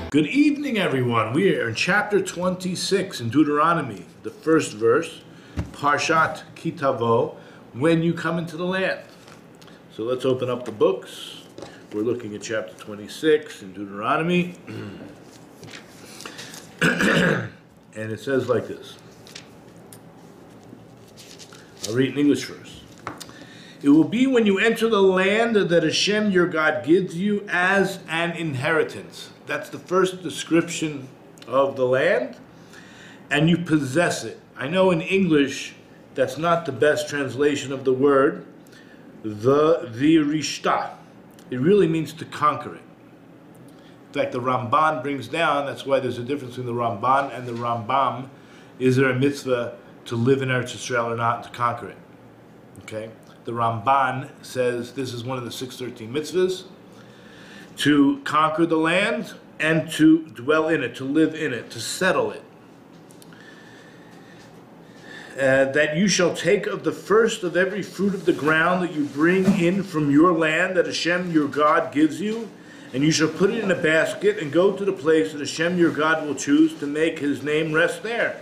Good evening, everyone. We are in chapter 26 in Deuteronomy, the first verse, Parsha Ki Tavo, when you come into the land. So let's open up the books. We're looking at chapter 26 in Deuteronomy. And it says like this. I'll read in English first. It will be when you enter the land that Hashem your God gives you as an inheritance. That's the first description of the land. And you possess it. I know in English that's not the best translation of the word, the virishta. It really means to conquer it. In fact, the Ramban brings down, that's why there's a difference between the Ramban and the Rambam. Is there a mitzvah to live in Eretz Yisrael or not, to conquer it? Okay? The Ramban says this is one of the 613 mitzvahs, to conquer the land and to dwell in it, to live in it, to settle it. That you shall take of the first of every fruit of the ground that you bring in from your land that Hashem your God gives you, and you shall put it in a basket and go to the place that Hashem your God will choose to make his name rest there.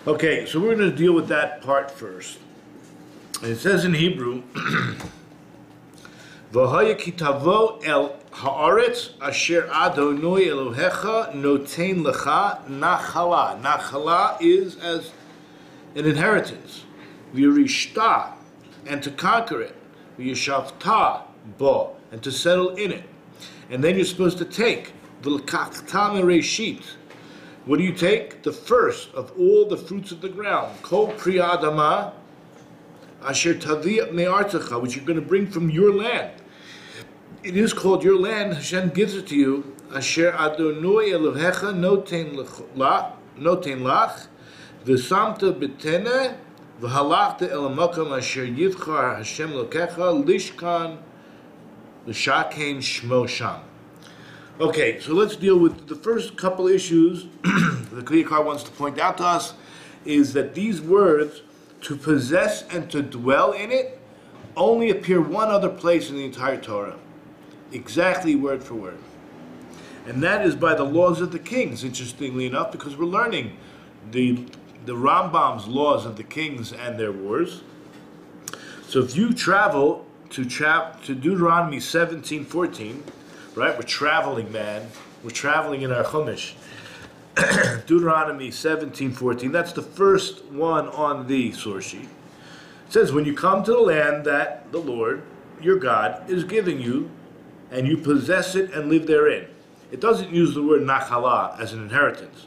Okay, so we're going to deal with that part first. And it says in Hebrew, V'haya ki tavo el haaretz asher Adonai Elohecha noten lecha nachala. Nachala is as an inheritance. V'yirishta, and to conquer it. V'yishavta bo, and to settle in it. And then you're supposed to take v'lekachta mereshit. What do you take? The first of all the fruits of the ground. Kol pri adama asher tavi me'artecha, which you're going to bring from your land. It is called your land. Hashem gives it to you. Asher Adonai Elohecha noten lach, v'samta b'tene, v'halachta el hamakam asher yivchar Hashem Elokecha lishkan l'shakein shmo sham. Okay, so let's deal with the first couple issues the Kliyakar wants to point out to us, is that these words, to possess and to dwell in it, only appear one other place in the entire Torah. Exactly word for word. And that is by the laws of the kings, interestingly enough, because we're learning the Rambam's laws of the kings and their wars. So if you travel to Deuteronomy 17:14, right? We're traveling, man. We're traveling in our Chumash. Deuteronomy 17:14. That's the first one on the source sheet. It says, when you come to the land that the Lord, your God, is giving you, and you possess it and live therein. It doesn't use the word nachala as an inheritance.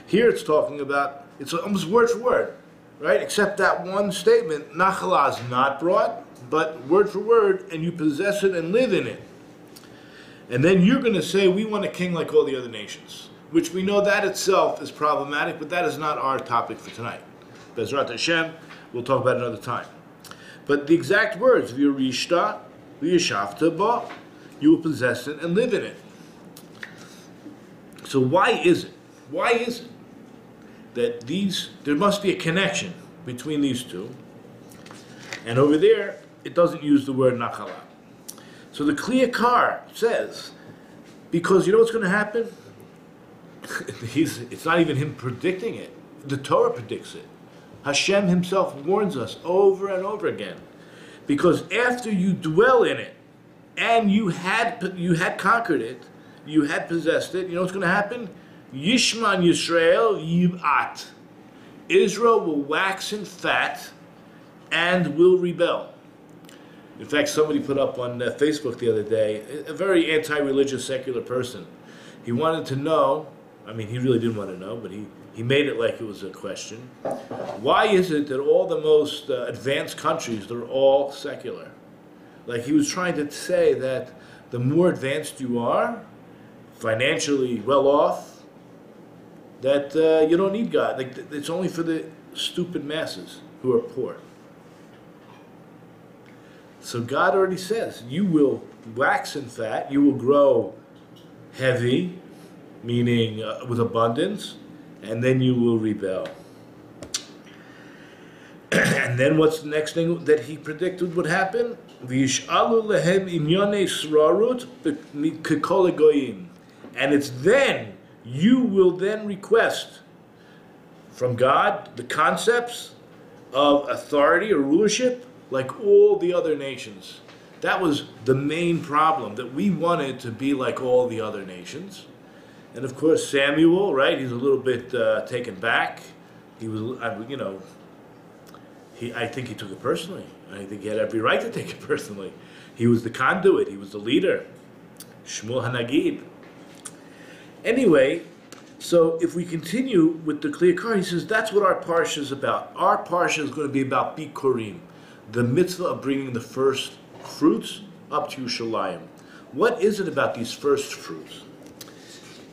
Here it's talking about, it's almost word for word, right? Except that one statement, nachala is not brought, but word for word, and you possess it and live in it. And then you're going to say, we want a king like all the other nations, which we know that itself is problematic, but that is not our topic for tonight. Bezrat Hashem, we'll talk about it another time. But the exact words, v'yirishta, v'yishavta ba, you will possess it and live in it. So why is it that there must be a connection between these two, and over there, it doesn't use the word nachala. So the Kliyakar says, because you know what's going to happen? It's not even him predicting it. The Torah predicts it. Hashem himself warns us over and over again. Because after you dwell in it, and you had conquered it, you had possessed it, you know what's going to happen? Yishman Yisrael Yib'at. Israel will wax and fat and will rebel. In fact, somebody put up on Facebook the other day, a very anti-religious secular person. He wanted to know, I mean, he really didn't want to know, but he made it like it was a question. Why is it that all the most advanced countries, they're all secular? Like he was trying to say that the more advanced you are, financially well off, that you don't need God. Like it's only for the stupid masses who are poor. So God already says, you will wax and fat, you will grow heavy, meaning with abundance, and then you will rebel. And then what's the next thing that he predicted would happen? And it's then, you will then request from God the concepts of authority or rulership like all the other nations. That was the main problem, that we wanted to be like all the other nations. And of course Samuel, right, he's a little bit taken back. He was, I think he took it personally. I think he had every right to take it personally. He was the conduit, he was the leader. Shmuel HaNagib. Anyway, so if we continue with the clear car, he says that's what our Parsha is about. Our Parsha is going to be about Bikurim, the mitzvah of bringing the first fruits up to Yerushalayim. What is it about these first fruits?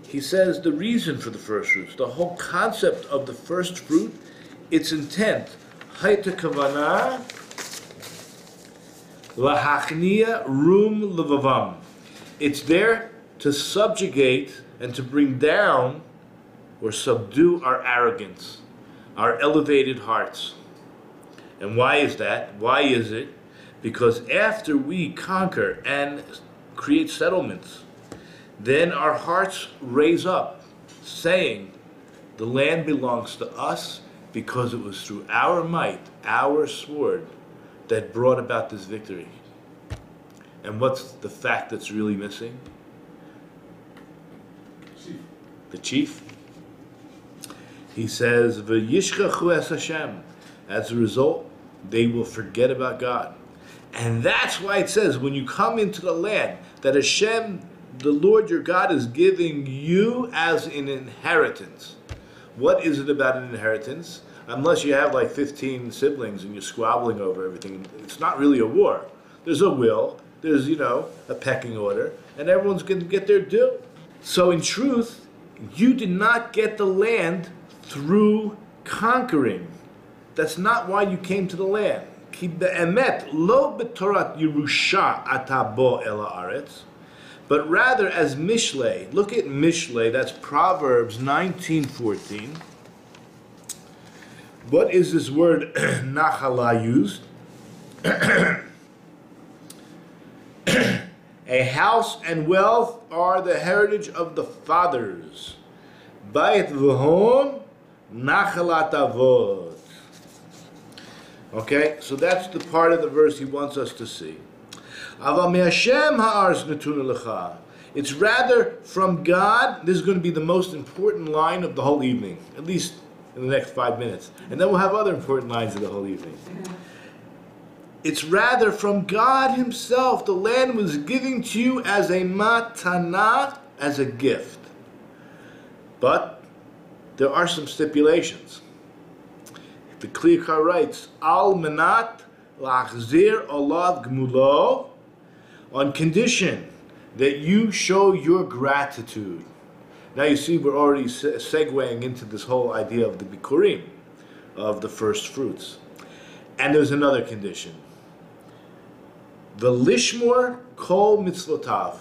He says the reason for the first fruits, the whole concept of the first fruit, its intent, Hayta Kavana Lahachnia Rum Levavam. It's there to subjugate and to bring down or subdue our arrogance, our elevated hearts. And why is that? Why is it? Because after we conquer and create settlements, then our hearts raise up, saying, the land belongs to us because it was through our might, our sword, that brought about this victory. And what's the fact that's really missing? The chief. He says, "V'yishkachu es Hashem." As a result, they will forget about God. And that's why it says, when you come into the land, that Hashem, the Lord your God, is giving you as an inheritance. What is it about an inheritance? Unless you have like 15 siblings and you're squabbling over everything, it's not really a war. There's a will, there's, a pecking order, and everyone's going to get their due. So in truth, you did not get the land through conquering. That's not why you came to the land. Ki be'emet lo b'torat Yerusha ata bo el haaretz, but rather as Mishlei. Look at Mishlei, that's Proverbs 19:14. What is this word nachala used? A house and wealth are the heritage of the fathers. Bayit v'hon nachalat avot. Okay, so that's the part of the verse he wants us to see. Aval me'Hashem ha'aretz netuna lecha. It's rather from God. This is going to be the most important line of the whole evening, at least in the next 5 minutes. And then we'll have other important lines of the whole evening. It's rather from God himself. The land was given to you as a matana, as a gift. But there are some stipulations. The Kliyakar writes, Al menat lachzir olav gmulo, on condition that you show your gratitude. Now you see we're already segueing into this whole idea of the bikurim, of the first fruits. And there's another condition. The lishmor kol mitzvotav,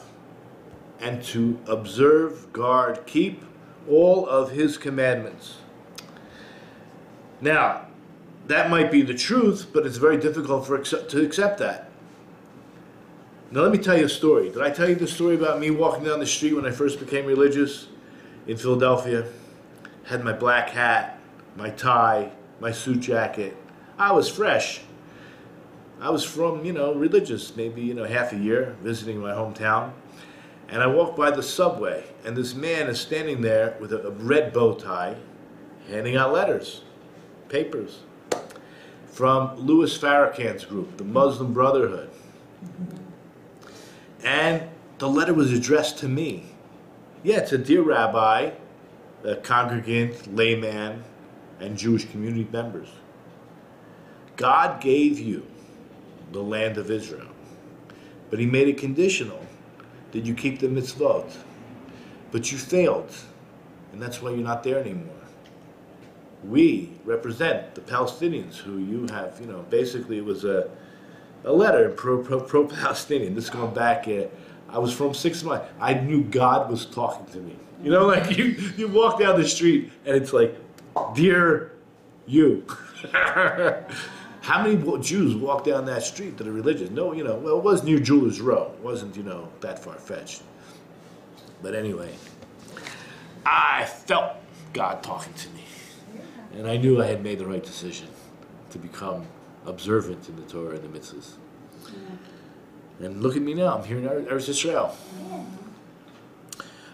and to observe, guard, keep all of his commandments. Now, that might be the truth, but it's very difficult to accept that. Now let me tell you a story. Did I tell you the story about me walking down the street when I first became religious in Philadelphia? Had my black hat, my tie, my suit jacket. I was fresh. I was from, religious, maybe, half a year, visiting my hometown. And I walked by the subway, and this man is standing there with a red bow tie, handing out letters, papers, from Louis Farrakhan's group, the Muslim Brotherhood. And the letter was addressed to me. Yeah, it's a dear rabbi, a congregant, layman, and Jewish community members. God gave you the land of Israel, but he made it conditional that you keep the mitzvot. But you failed, and that's why you're not there anymore. We represent the Palestinians who you have, basically it was a letter pro-Palestinian. This is going back, I was from 6 months. I knew God was talking to me. Like you walk down the street and it's like, dear you. How many Jews walk down that street that are religious? No, well, it was near Jewelers Row. It wasn't, that far-fetched. But anyway. I felt God talking to me. And I knew I had made the right decision to become observant in the Torah and the mitzvahs. And look at me now, I'm here in Eretz Yisrael.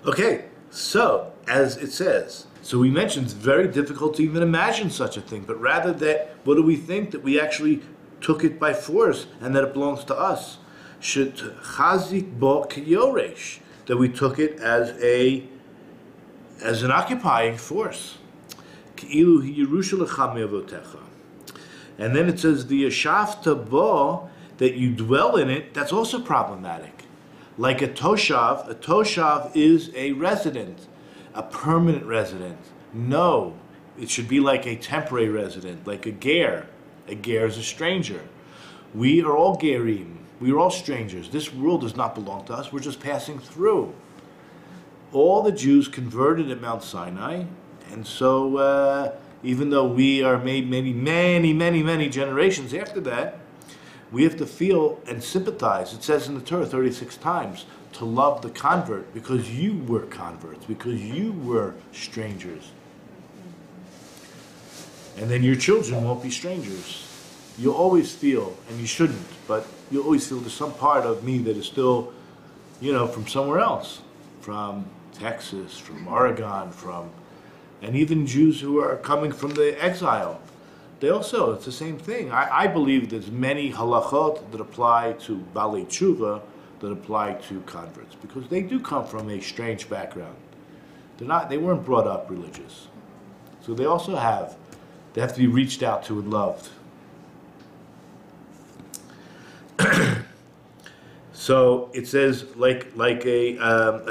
Okay, so, as it says, so we mentioned it's very difficult to even imagine such a thing, but rather that, what do we think? That we actually took it by force and that it belongs to us. Should chazik bo kiyoresh, that we took it as an occupying force. Ki'ilu hi Yerusha lecha me'avotecha. And then it says the yashavta bo, that you dwell in it, that's also problematic. Like a toshav is a resident, a permanent resident. No, it should be like a temporary resident, like a ger. A ger is a stranger. We are all gerim. We are all strangers. This world does not belong to us. We're just passing through. All the Jews converted at Mount Sinai, and so even though we are made many generations after that, we have to feel and sympathize. It says in the Torah 36 times to love the convert because you were converts, because you were strangers. And then your children won't be strangers. You'll always feel, and you shouldn't, but you'll always feel there's some part of me that is still, from somewhere else, from Texas, from Oregon, and even Jews who are coming from the exile. They also, it's the same thing. I believe there's many halachot that apply to Balei Tshuva that apply to converts, because they do come from a strange background. They weren't brought up religious. So they have to be reached out to and loved. So it says like a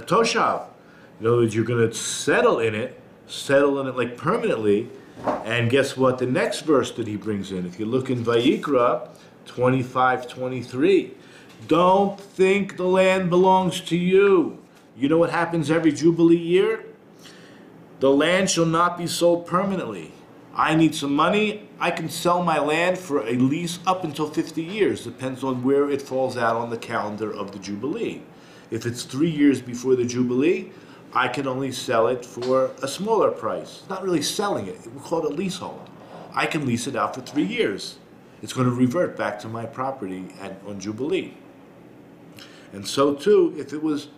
toshav. In other words, you're going to settle in it like permanently. And guess what? The next verse that he brings in, if you look in Vayikra 25:23, don't think the land belongs to you. You know what happens every Jubilee year? The land shall not be sold permanently. I need some money. I can sell my land for a lease up until 50 years. Depends on where it falls out on the calendar of the Jubilee. If it's 3 years before the Jubilee, I can only sell it for a smaller price. It's not really selling it. We call it a leasehold. I can lease it out for 3 years. It's going to revert back to my property on Jubilee. And so too, if it was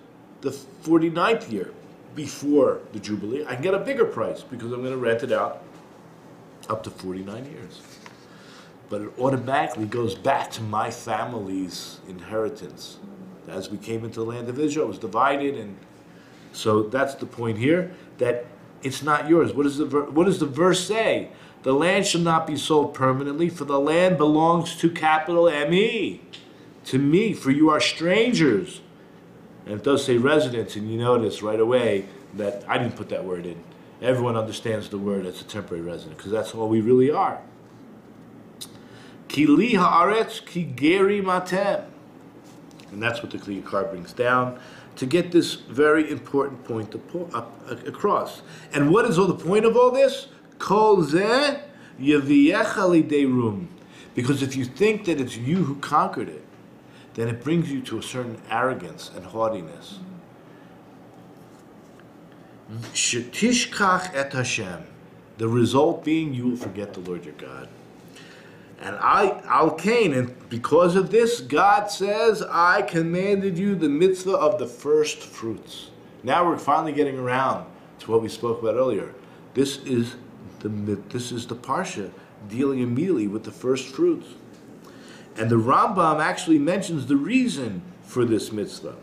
the 49th year before the Jubilee, I can get a bigger price because I'm going to rent it out up to 49 years. But it automatically goes back to my family's inheritance. As we came into the land of Israel, it was divided, and so that's the point here, that it's not yours. What does the verse say? The land shall not be sold permanently, for the land belongs to capital M-E, to me, for you are strangers. And it does say residents, and you notice right away that I didn't put that word in. Everyone understands the word as a temporary resident, because that's all we really are. Ki li haaretz ki geri matem. And that's what the Kli Yakar brings down to get this very important point across. And what is all the point of all this? Kol zeh yeviecha lidei rum. Because if you think that it's you who conquered it, then it brings you to a certain arrogance and haughtiness. Shetishkach et Hashem. The result being you will forget the Lord your God. And and because of this, God says, I commanded you the mitzvah of the first fruits. Now we're finally getting around to what we spoke about earlier. This is the Parsha dealing immediately with the first fruits. And the Rambam actually mentions the reason for this mitzvah.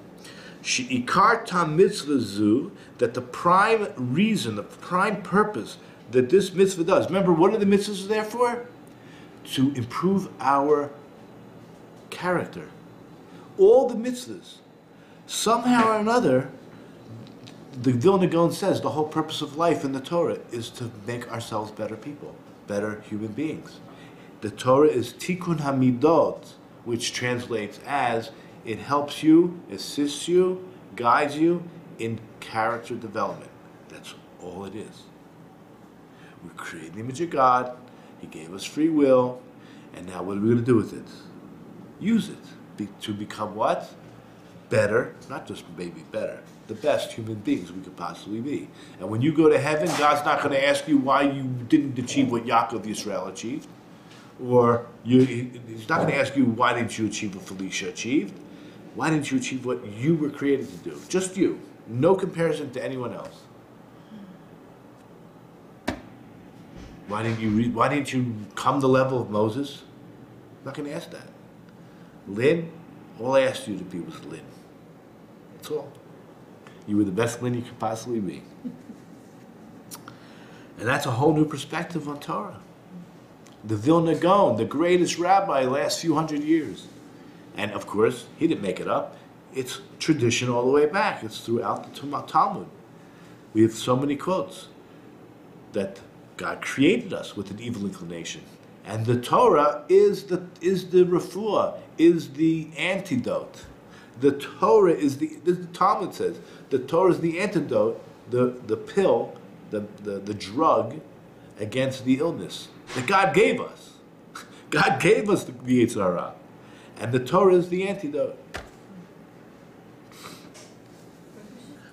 She'ikar tam mitzvah zu, that the prime reason, the prime purpose that this mitzvah does. Remember, what are the mitzvahs there for? To improve our character. All the mitzvahs, somehow or another, the Vilna Gaon says the whole purpose of life in the Torah is to make ourselves better people, better human beings. The Torah is Tikkun Hamidot, which translates as it helps you, assists you, guides you in character development. That's all it is. We create the image of God. He gave us free will, and now what are we going to do with it? Use it to become what? better, not just maybe better, the best human beings we could possibly be. And when you go to heaven, God's not going to ask you why you didn't achieve what Yaakov Yisrael achieved, or he's not going to ask you why didn't you achieve what Felicia achieved. Why didn't you achieve what you were created to do? Just you. No comparison to anyone else. Why didn't you come to the level of Moses? I'm not going to ask that. Lynn, all I asked you to be was Lynn. That's all. You were the best Lynn you could possibly be. And that's a whole new perspective on Torah. The Vilna Gaon, the greatest rabbi the last few hundred years. And of course, he didn't make it up. It's tradition all the way back. It's throughout the Talmud. We have so many quotes that God created us with an evil inclination. And the Torah is the refuah, is the antidote. The Torah is the Talmud says, the Torah is the antidote, the pill, the drug against the illness that God gave us. God gave us the Yetzer Hara. And the Torah is the antidote.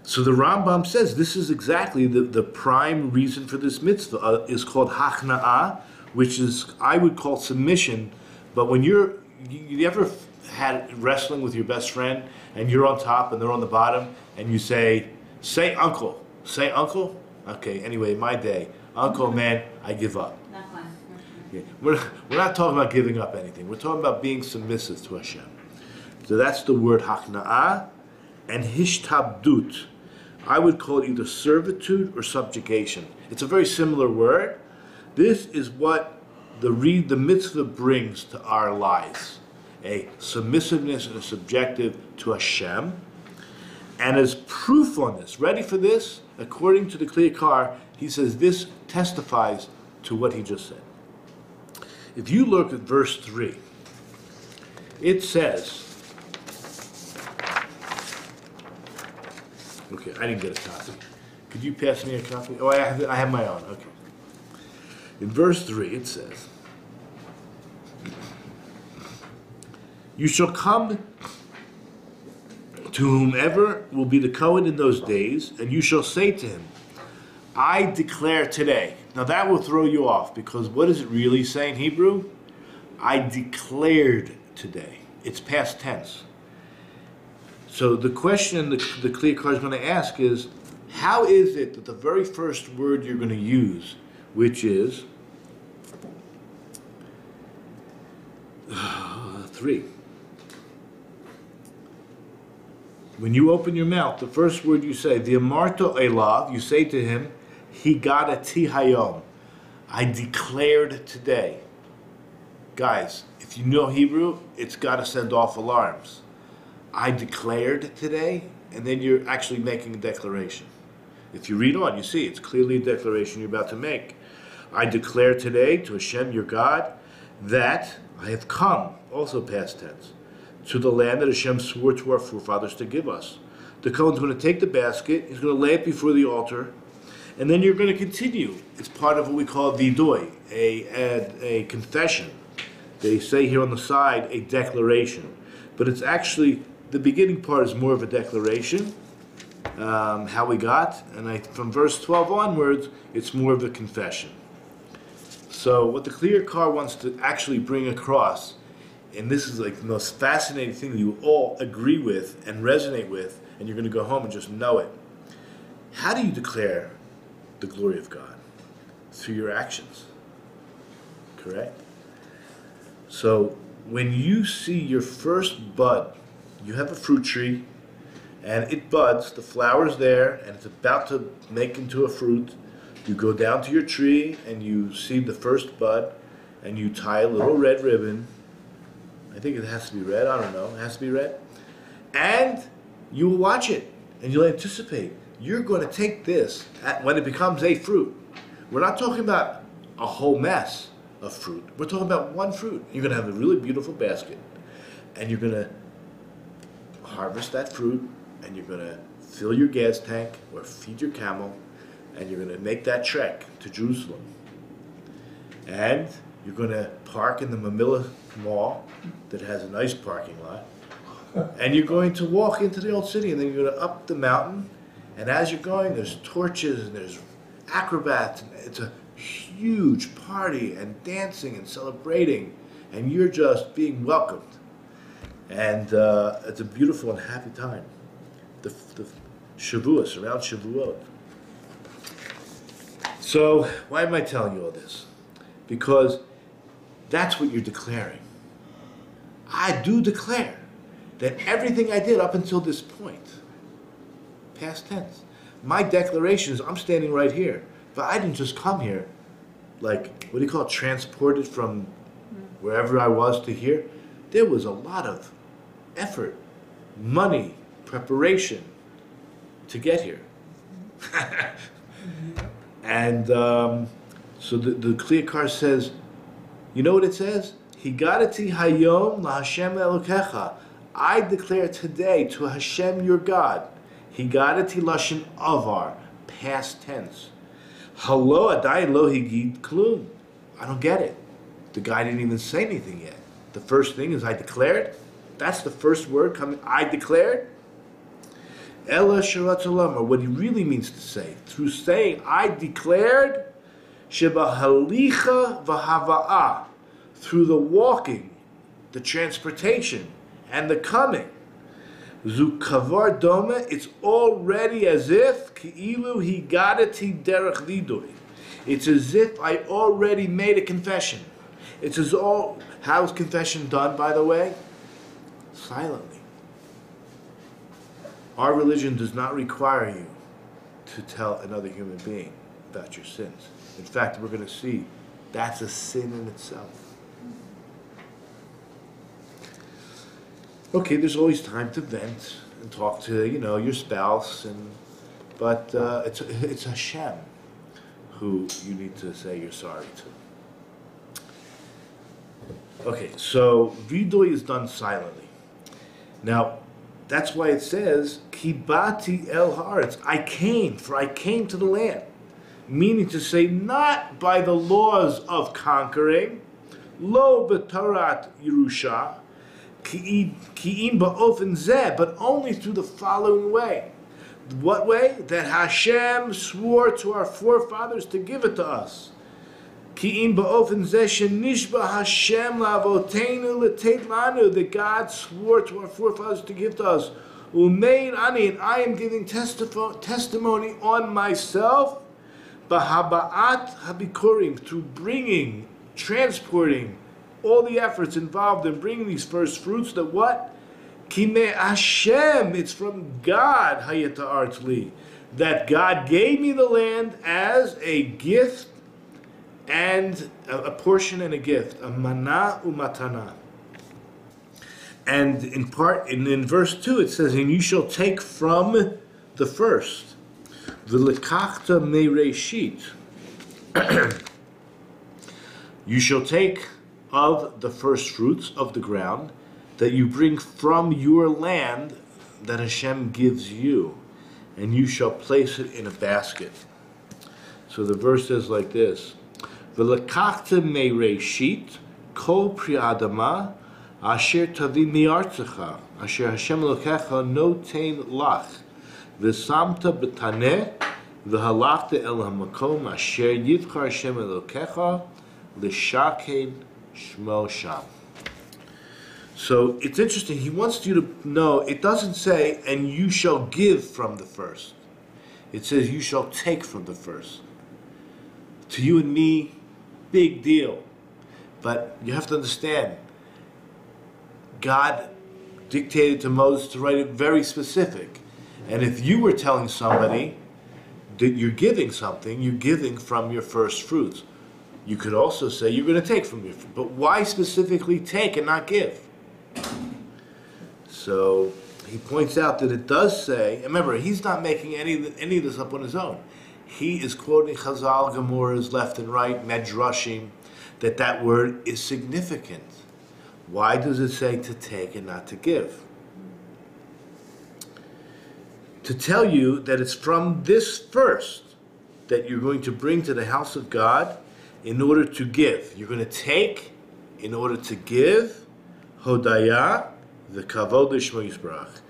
So the Rambam says this is exactly the prime reason for this mitzvah is called hachna'ah, which is, I would call submission. But when you ever had wrestling with your best friend and you're on top and they're on the bottom and you say uncle, okay, anyway, my day, uncle, man, I give up. Yeah. We're not talking about giving up anything. We're talking about being submissive to Hashem. So that's the word hakna'ah. And hishtabdut, I would call it either servitude or subjugation. It's a very similar word. This is what the mitzvah brings to our lives. A submissiveness and a subjective to Hashem. And as proof on this, ready for this? According to the Kli Yakar, he says this testifies to what he just said. If you look at verse 3, it says, okay, I didn't get a copy. Could you pass me a copy? Oh, I have my own, okay. In verse 3, it says, you shall come to whomever will be the Kohen in those days, and you shall say to him, I declare today. Now that will throw you off, because what does it really say in Hebrew? I declared today. It's past tense. So the question the Kli Yakar is going to ask is, how is it that the very first word you're going to use, which is 3, when you open your mouth, the first word you say, v'amarto elav, you say to him, Higadati hayom, I declared today. Guys, if you know Hebrew, it's got to send off alarms. I declared today, and then you're actually making a declaration. If you read on, you see it's clearly a declaration you're about to make. I declare today to Hashem your God that I have come, also past tense, to the land that Hashem swore to our forefathers to give us. The Kohen's going to take the basket, he's going to lay it before the altar, and then you're going to continue. It's part of what we call vidoy, a confession. They say here on the side, a declaration. But it's actually, the beginning part is more of a declaration, how we got, and from verse 12 onwards, it's more of a confession. So what the Kli Yakar wants to actually bring across, and this is like the most fascinating thing that you all agree with and resonate with, and you're going to go home and just know it. How do you declare the glory of God? Through your actions. Correct? So when you see your first bud, you have a fruit tree, and it buds, the flower's there, and it's about to make into a fruit. You go down to your tree, and you see the first bud, and you tie a little red ribbon. I think it has to be red, I don't know, it has to be red. And you will watch it, and you'll anticipate. You're going to take this when it becomes a fruit. We're not talking about a whole mess of fruit. We're talking about one fruit. You're going to have a really beautiful basket, and you're going to harvest that fruit, and you're going to fill your gas tank or feed your camel, and you're going to make that trek to Jerusalem. And you're going to park in the Mamilla Mall that has a nice parking lot, And you're going to walk into the old city, and then you're going to up the mountain. And as you're going, there's torches and there's acrobats. And it's a huge party and dancing and celebrating, and you're just being welcomed. And it's a beautiful and happy time. The Shavuos, around Shavuot. So why am I telling you all this? Because that's what you're declaring. I do declare that everything I did up until this point, past tense, my declaration is I'm standing right here, but I didn't just come here like, what do you call it, transported from wherever I was to here. There was a lot of effort, money, preparation to get here. And so the Kliyakar says, you know what it says? Higadati hayom laHashem Elokecha. I declare today to Hashem your God. Higadati lashon avar, past tense. Halo adai lo higid klum. I don't get it. The guy didn't even say anything yet. The first thing is I declared. That's the first word coming. I declared. Ella sharat olam, what he really means to say, through saying I declared, sheba halicha v'hava'ah, through the walking, the transportation, and the coming. Zu kavar doma, it's already as if ki'ilu higadati derech lidoy. It's as if I already made a confession. It's as all. How is confession done, by the way? Silently. Our religion does not require you to tell another human being about your sins. In fact, we're going to see that's a sin in itself. Okay, there's always time to vent and talk to, your spouse, but it's Hashem who you need to say you're sorry to. Okay, so vidoy is done silently. Now, that's why it says, Kibati el haaretz, I came to the land. Meaning to say, not by the laws of conquering, lo b'tarat Yerusha, ki'im ba'ofen zeh, but only through the following way. What way? That Hashem swore to our forefathers to give it to us. Ki'im ba'ofen zeh shenishba Hashem la'avoteinu l'teit lanu, that God swore to our forefathers to give to us. Umein ani, and I am giving testimony on myself, b'haba'at habikurim, through bringing, transporting, all the efforts involved in bringing these first fruits, that what? Kime Hashem, it's from God, hayata artli, that God gave me the land as a gift, and a portion and a gift, a mana umatana. And in verse 2 it says, and you shall take from the first, v'lekachta meireshit, you shall take of the first fruits of the ground that you bring from your land that Hashem gives you, and you shall place it in a basket. So the verse says like this, V'lekachta meireshit kol pri adama asher tavi mi'artzecha asher Hashem Elokecha noten lach v'samta b'taneh v'halachta el hamakom asher yivchar Hashem Elokecha l'shaked shmo sham. So it's interesting. He wants you to know, it doesn't say, and you shall give from the first. It says, you shall take from the first. To you and me, big deal. But you have to understand, God dictated to Moses to write it very specific. And if you were telling somebody that you're giving something, you're giving from your first fruits. You could also say you're going to take from your fruit. But why specifically take and not give? So he points out that it does say, and remember, he's not making any of this up on his own. He is quoting Chazal, Gemuras, left and right, Medrashim, that word is significant. Why does it say to take and not to give? To tell you that it's from this first that you're going to bring to the house of God in order to give. You're going to take in order to give, Hodaya, the kavod l'shmo yisbarach.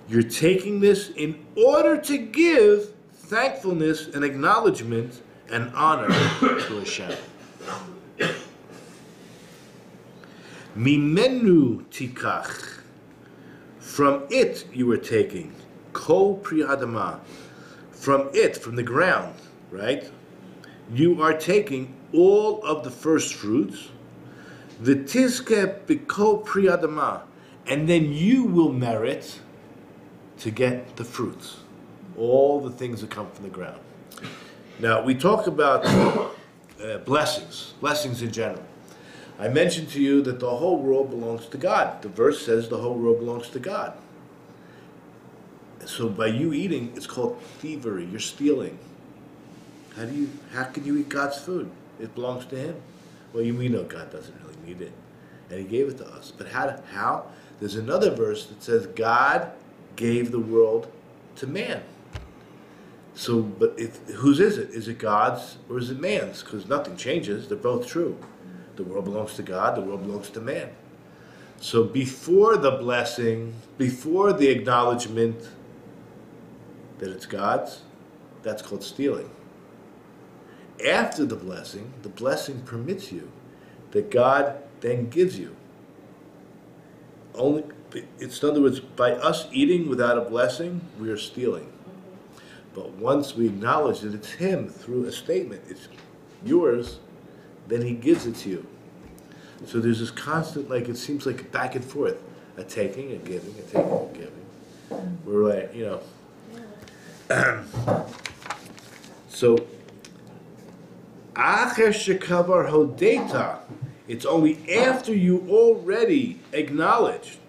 You're taking this in order to give thankfulness and acknowledgement and honor to Hashem. Mimenu tikach. From it you were taking. Kol pri adama. From it, from the ground, right? You are taking all of the first fruits. The tizke b'kol pri adama. And then you will merit to get the fruits. All the things that come from the ground. Now, we talk about blessings in general. I mentioned to you that the whole world belongs to God. The verse says the whole world belongs to God. So by you eating, it's called thievery. You're stealing. How can you eat God's food? It belongs to Him. Well, we know God doesn't really need it, and He gave it to us. But how? There's another verse that says God gave the world to man. So, but whose is it? Is it God's or is it man's? Because nothing changes. They're both true. The world belongs to God. The world belongs to man. So before the blessing, before the acknowledgement that it's God's, that's called stealing. After the blessing permits you, that God then gives you. It's, in other words, by us eating without a blessing, we are stealing. But once we acknowledge that it's Him through a statement, it's yours, then He gives it to you. So there's this constant, it seems like back and forth, a taking, a giving, a taking, a giving. We're like, so, Acher shekavar hodeta, it's only after you already acknowledge,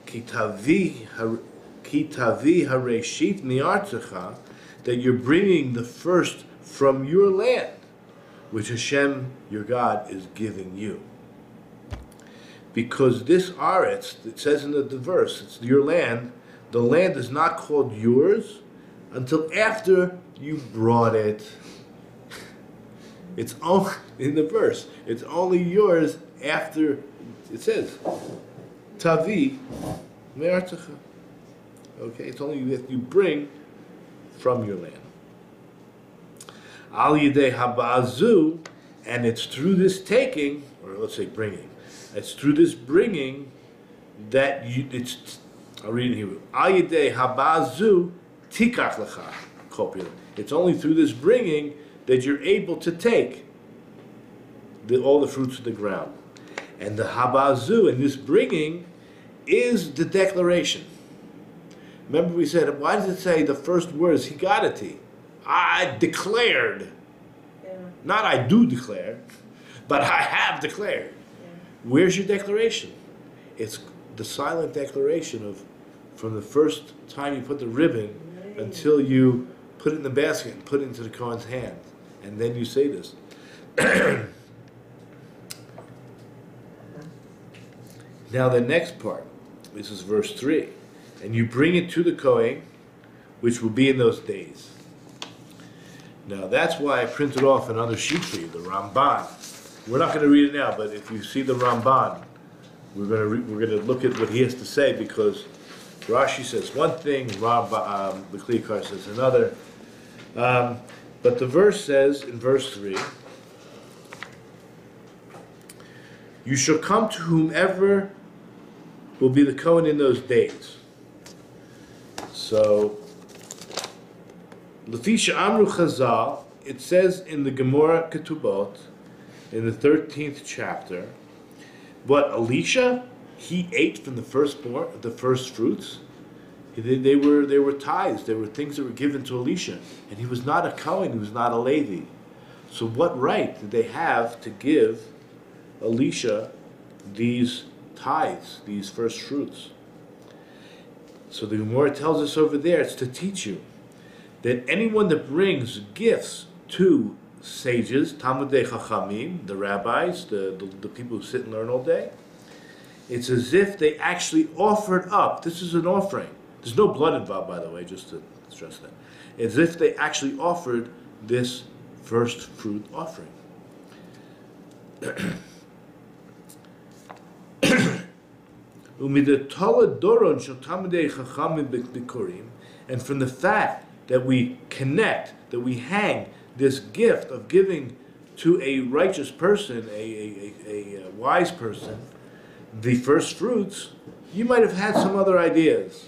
Ki tavi hareshit mi'artzecha, that you're bringing the first from your land, which Hashem, your God, is giving you. Because this aretz, it says in the verse, it's your land, the land is not called yours until after you brought it. It's only, in the verse, it's only yours after, it says, Tavi me'artzecha. Okay, it's only that you bring from your land. Al yidei haba'azu, and it's through this taking, or let's say bringing, it's through this bringing that I'll read it in Hebrew. Al yidei haba'azu tikach lecha kopil. It's only through this bringing that you're able to take all the fruits of the ground. And the haba'azu, and this bringing, is the declaration. Remember we said, why does it say the first words, Higadati? I declared. Yeah. Not I do declare, but I have declared. Yeah. Where's your declaration? It's the silent declaration of from the first time you put the ribbon until you put it in the basket and put it into the Kohen's hand. And then you say this. Now the next part, this is verse 3. And you bring it to the Kohen, which will be in those days. Now that's why I printed off another sheet for you, the Ramban. We're not going to read it now, but if you see the Ramban, we're going to look at what he has to say, because Rashi says one thing, the Klikar says another. But the verse says in verse 3, you shall come to whomever will be the Kohen in those days. So, Lefisha Amru Chazal, it says in the Gemara Ketubot, in the 13th chapter, what Elisha, he ate from the first fruits. They were tithes. They were things that were given to Elisha, and he was not a Kohen. He was not a Levi. So, what right did they have to give Elisha these tithes, these first fruits? So the Gemara tells us over there, it's to teach you that anyone that brings gifts to sages, Talmidei Chachamim, the rabbis, the people who sit and learn all day, it's as if they actually offered up. This is an offering. There's no blood involved, by the way, just to stress that. As if they actually offered this first fruit offering. And from the fact that we connect, that we hang this gift of giving to a righteous person, a wise person, the first fruits, you might have had some other ideas.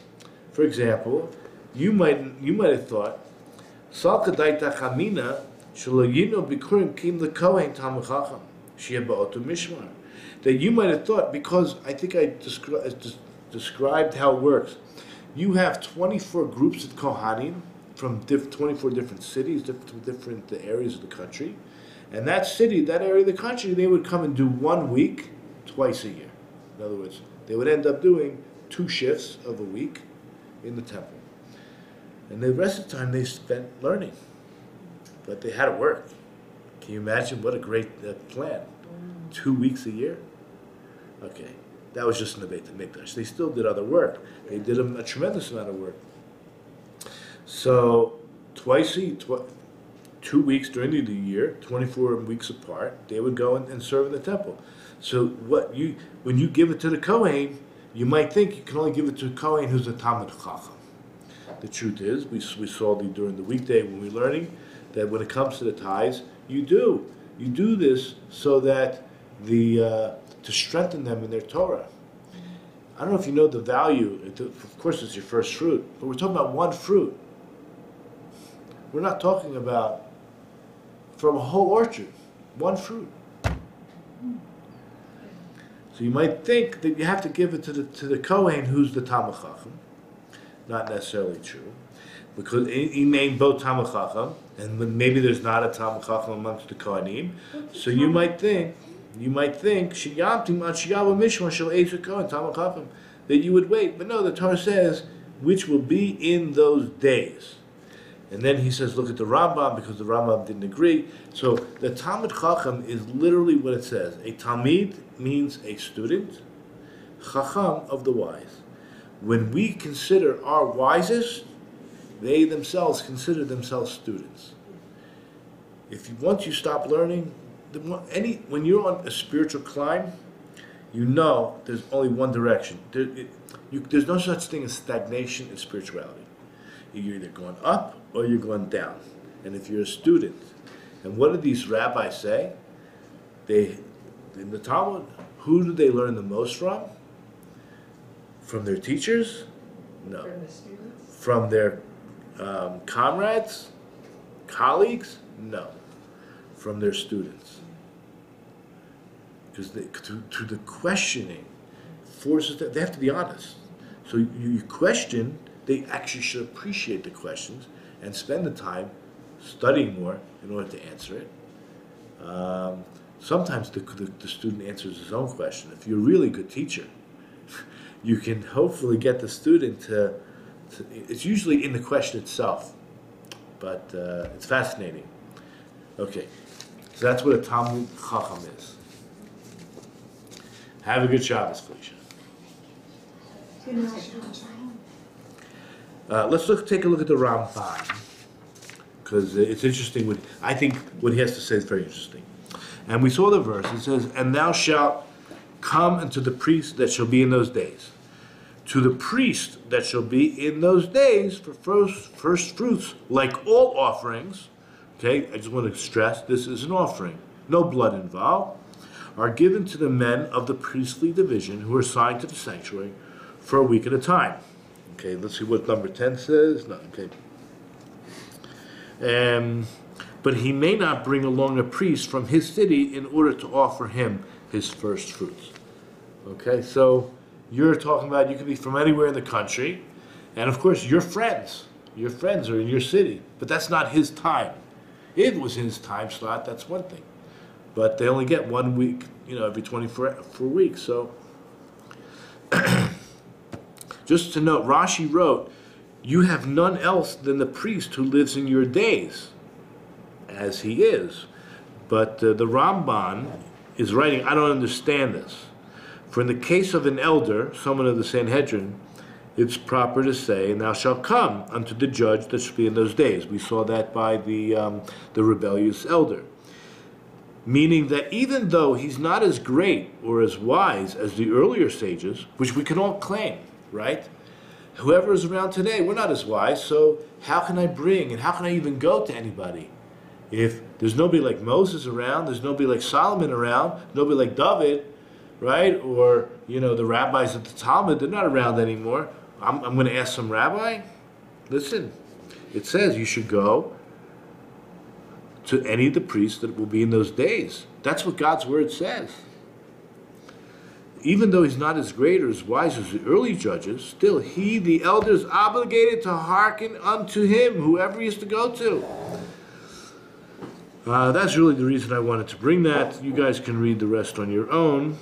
For example, you might have thought, that you might have thought, because I think I described how it works. You have 24 groups of Kohanim from 24 different cities, different areas of the country. And that city, that area of the country, they would come and do 1 week, twice a year. In other words, they would end up doing 2 shifts of a week in the temple. And the rest of the time they spent learning. But they had to work. Can you imagine what a great plan? 2 weeks a year? Okay, that was just in the Beit HaMikdash. They still did other work. They did a tremendous amount of work. So 2 weeks during the year, 24 weeks apart, they would go and serve in the temple. So when you give it to the Kohen, you might think you can only give it to a Kohen who's a Talmid Chacham. The truth is, we saw during the weekday when we were learning, that when it comes to the tithes, you do this so that to strengthen them in their Torah. I don't know if you know the value. Of course, it's your first fruit, but we're talking about 1 fruit. We're not talking about from a whole orchard, 1 fruit. So you might think that you have to give it to the Kohen who's the Talmid Chacham. Not necessarily true, because he named both Talmid Chacham, and maybe there's not a Talmid Chacham amongst the Kohanim. So you might think that you would wait, but no, the Torah says which will be in those days. And then he says, look at the Rambam, because the Rambam didn't agree. So the Talmid Chacham is literally what it says. A Talmid means a student, Chacham of the wise. When we consider our wisest, they themselves consider themselves students. Once you stop learning, when you're on a spiritual climb, you know there's only one direction. There's no such thing as stagnation in spirituality. You're either going up or you're going down. And if you're a student, and what do these rabbis say? In the Talmud, who do they learn the most from? From their teachers? No. From the students? From their comrades? Colleagues? No. From their students. Because through the questioning forces them, they have to be honest. So you question, they actually should appreciate the questions and spend the time studying more in order to answer it. Sometimes the student answers his own question. If you're a really good teacher, you can hopefully get the student to it's usually in the question itself, but it's fascinating. Okay, so that's what a Talmid Chacham is. Have a good Shabbos, Felicia. Let's take a look at the Ramban, because it's interesting. I think what he has to say is very interesting. And we saw the verse. It says, "And thou shalt come unto the priest that shall be in those days. To the priest that shall be in those days for first fruits, like all offerings." Okay, I just want to stress this is an offering, no blood involved. Are given to the men of the priestly division who are assigned to the sanctuary for a week at a time. Okay, let's see what number 10 says. No, okay. But he may not bring along a priest from his city in order to offer him his first fruits. Okay, so you're talking about you could be from anywhere in the country, and of course your friends are in your city, but that's not his time. If it was his time slot, that's one thing. But they only get 1 week, every 24 weeks. So, just to note, Rashi wrote, "You have none else than the priest who lives in your days," as he is. But the Ramban is writing, I don't understand this. For in the case of an elder, someone of the Sanhedrin, it's proper to say, "And thou shalt come unto the judge that shall be in those days." We saw that by the rebellious elder. Meaning that even though he's not as great or as wise as the earlier sages, which we can all claim, right? Whoever is around today, we're not as wise, so how can I bring and how can I even go to anybody? If there's nobody like Moses around, there's nobody like Solomon around, nobody like David, right? Or, the rabbis at the Talmud, they're not around anymore. I'm going to ask some rabbi? Listen, it says you should go to any of the priests that will be in those days. That's what God's word says. Even though he's not as great or as wise as the early judges, still he, the elder, is obligated to hearken unto him, whoever he is to go to. That's really the reason I wanted to bring that. You guys can read the rest on your own,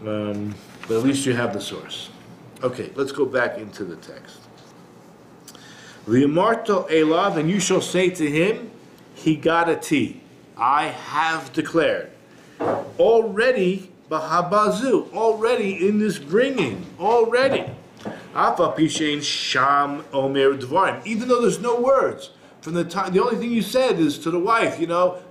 but at least you have the source. Okay, let's go back into the text. V'yamarto elav, and you shall say to him, Higadati, I have declared. Already, Bahabazu, already in this bringing, already. Afa pishein sham omer dvarim, even though there's no words. From the time, the only thing you said is to the wife,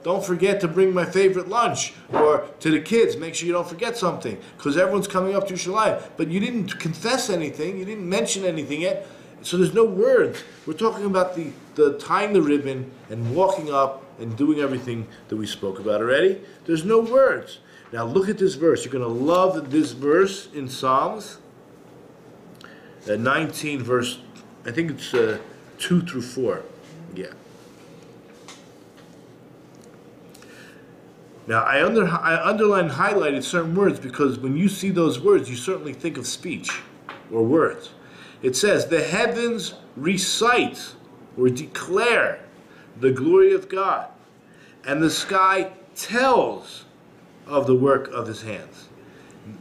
don't forget to bring my favorite lunch, or to the kids, make sure you don't forget something, because everyone's coming up to Yerushalayim. But you didn't confess anything, you didn't mention anything yet, so there's no words. We're talking about the tying the ribbon and walking up and doing everything that we spoke about already. There's no words. Now look at this verse. You're going to love this verse in Psalms 19, verse, I think it's 2 through 4. Yeah. Now, I underlined and highlighted certain words because when you see those words, you certainly think of speech or words. It says, the heavens recite or declare the glory of God, and the sky tells of the work of his hands.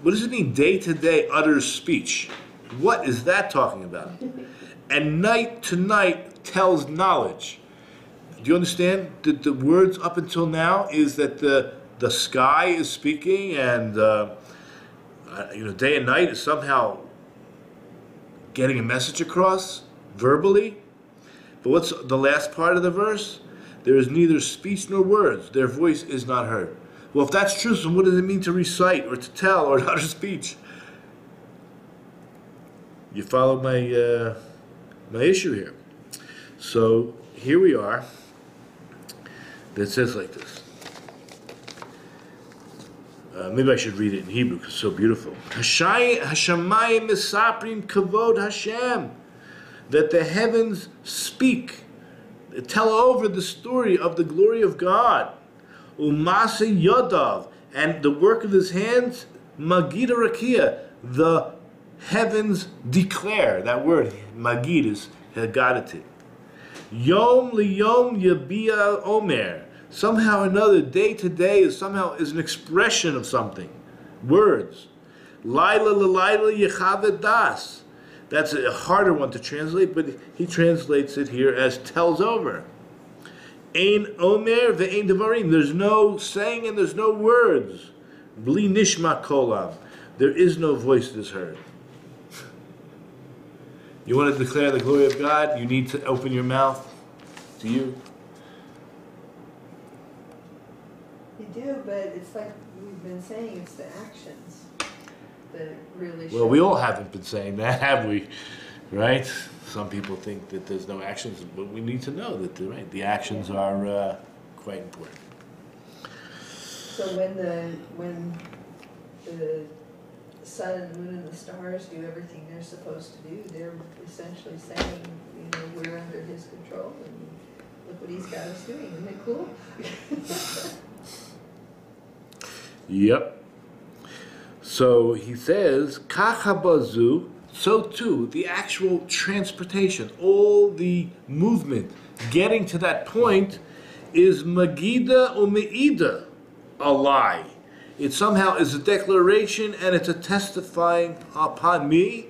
What does it mean, day to day utters speech? What is that talking about? And night to night tells knowledge. Do you understand that the words up until now is that the sky is speaking, and day and night is somehow getting a message across verbally? But what's the last part of the verse? There is neither speech nor words. Their voice is not heard. Well, if that's true, so what does it mean to recite or to tell or to utter speech? You follow my issue here. So here we are. That says like this. Maybe I should read it in Hebrew because it's so beautiful. Hashamayim misaprim kavod Hashem. That the heavens speak, tell over the story of the glory of God. Umase yodav, and the work of his hands, magida rakia, the heavens declare. That word, magid, is hagadati. Yom liyom yabia omer. Somehow or another, day to day is an expression of something. Words. Laila laila yechavet das. That's a harder one to translate, but he translates it here as tells over. Ein omer ve'ein devarim. There's no saying and there's no words. Bli nishma kolam. There is no voice that is heard. You want to declare the glory of God? You need to open your mouth. To you. You do, but it's like we've been saying, it's the actions that really show. Well, we all haven't been saying that, have we? Right? Some people think that there's no actions, but we need to know that the actions are quite important. So when the sun and moon and the stars do everything they're supposed to do, they're essentially saying, we're under his control, and look what he's got us doing. Isn't it cool? Yep. So he says, Kachabazu, so too, the actual transportation, all the movement, getting to that point, is Magida or Me'ida, a lie. It somehow is a declaration and it's a testifying upon me,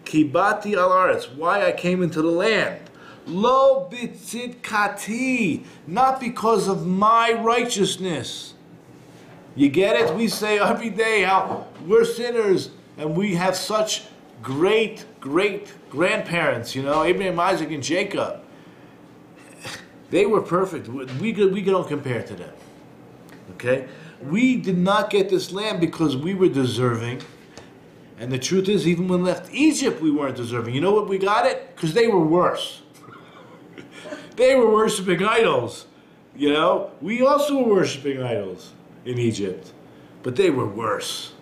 Kibati al aretz, why I came into the land. Lo bitzidkati, not because of my righteousness. You get it? We say every day how we're sinners and we have such great grandparents, Abraham, Isaac, and Jacob. They were perfect. We don't compare to them. Okay? We did not get this land because we were deserving. And the truth is, even when we left Egypt, we weren't deserving. You know what we got it? Because they were worse. They were worshiping idols. You know? We also were worshiping idols in Egypt. But they were worse.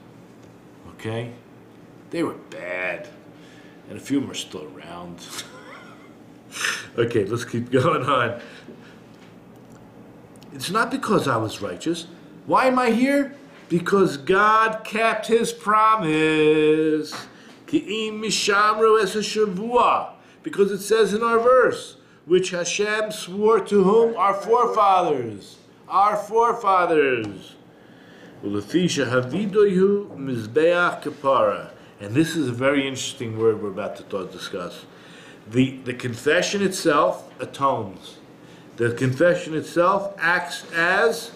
Okay? They were bad. And a few of them are still around. Okay, let's keep going on. It's not because I was righteous. Why am I here? Because God kept His promise. Because it says in our verse, which Hashem swore to whom? Our forefathers. Our forefathers. And this is a very interesting word we're about to discuss. The confession itself atones. The confession itself acts as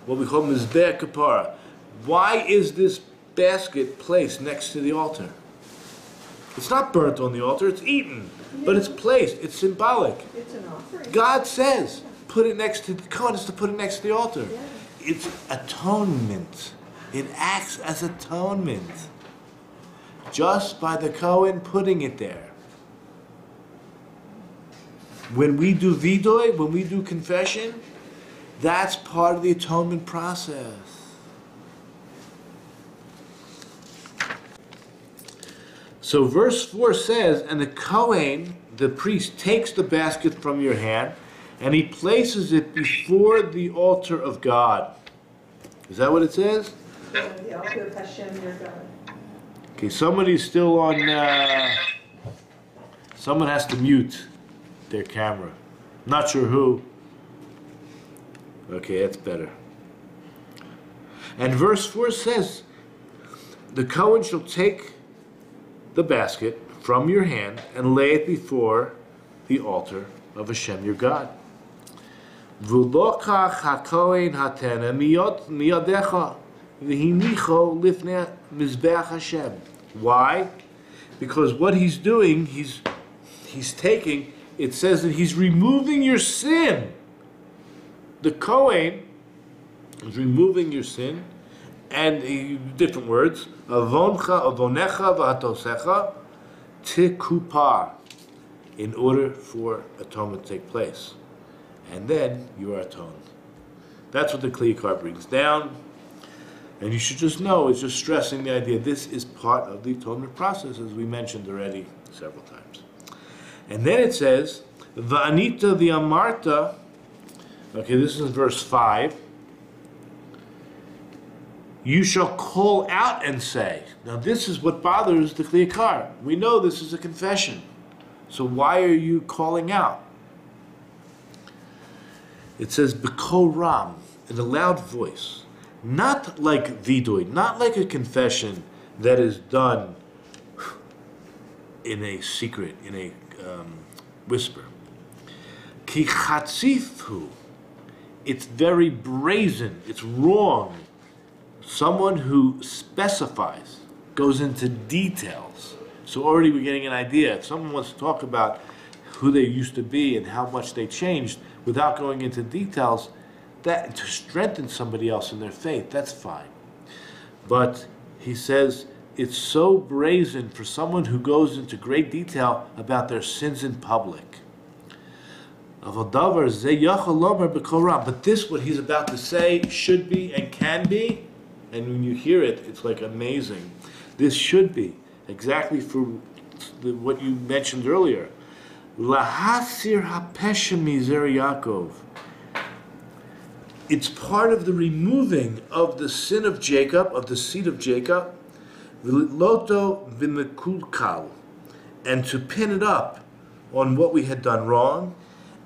what we call Mizbeach Kapara. Why is this basket placed next to the altar? It's not burnt on the altar, it's eaten. But it's placed, it's symbolic. It's an offering. God says, put it next to the Kohen is to put it next to the altar. Yeah. It's atonement. It acts as atonement. Just by the Kohen putting it there. When we do vidoy, when we do confession, that's part of the atonement process. So verse 4 says, and the Kohen, the priest, takes the basket from your hand, and he places it before the altar of God. Is that what it says? The altar of Hashem, your God. Okay, somebody's still on, someone has to mute their camera. Not sure who. Okay, that's better. And verse 4 says, the Kohen shall take the basket from your hand and lay it before the altar of Hashem your God. V'lokach hakohen hatena miyadecha v'hinicho lifnei mizbeach Hashem. Why? Because what he's doing, he's taking, it says that he's removing your sin. The Kohen is removing your sin, and different words, avoncha, avonecha, v'hatosecha, tikupar, in order for atonement to take place. And then you are atoned. That's what the Kliyakar brings down. And you should just know, it's just stressing the idea, this is part of the atonement process, as we mentioned already several times. And then it says, va'anita v'amarta, okay, this is verse 5, you shall call out and say. Now this is what bothers the Kliyakar. We know this is a confession. So why are you calling out? It says, b'kol ram, in a loud voice. Not like vidoy, not like a confession that is done in a secret, in a whisper. Ki chatzifhu, it's very brazen, it's wrong. Someone who specifies, goes into details. So already we're getting an idea. If someone wants to talk about who they used to be and how much they changed without going into details, that to strengthen somebody else in their faith, that's fine. But he says it's so brazen for someone who goes into great detail about their sins in public. But this, what he's about to say, should be and can be, and when you hear it, it's like amazing. This should be exactly for what you mentioned earlier. Lahasir hapesha mizer Yaakov. It's part of the removing of the sin of Jacob, of the seed of Jacob, loto v'mekulkal, and to pin it up on what we had done wrong.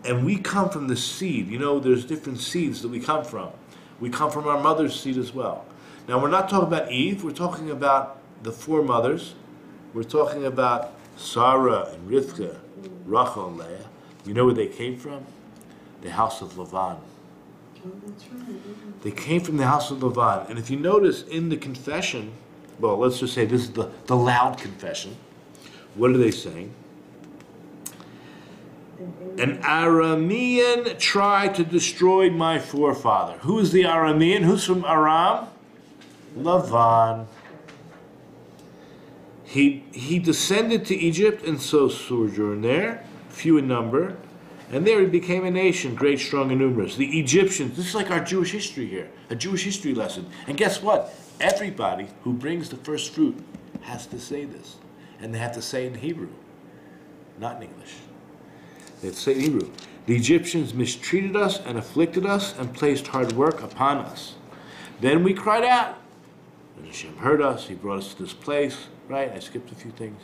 And we come from the seed. You know, there's different seeds that we come from. We come from our mother's seed as well. Now, we're not talking about Eve. We're talking about the four mothers. We're talking about Sarah and Rivka, Rachel and Leah. You know where they came from? The house of Lavan. Oh, that's right. They came from the house of Lavan. And if you notice in the confession, well, let's just say this is the loud confession. What are they saying? An Aramean tried to destroy my forefather. Who is the Aramean? Who's from Aram? Lavan. He descended to Egypt and so sojourned there, few in number, and there he became a nation, great, strong, and numerous. The Egyptians, this is like our Jewish history here, a Jewish history lesson. And guess what? Everybody who brings the first fruit has to say this. And they have to say it in Hebrew, not in English. They have to say it in Hebrew. The Egyptians mistreated us and afflicted us and placed hard work upon us. Then we cried out, and Hashem heard us. He brought us to this place, right? I skipped a few things,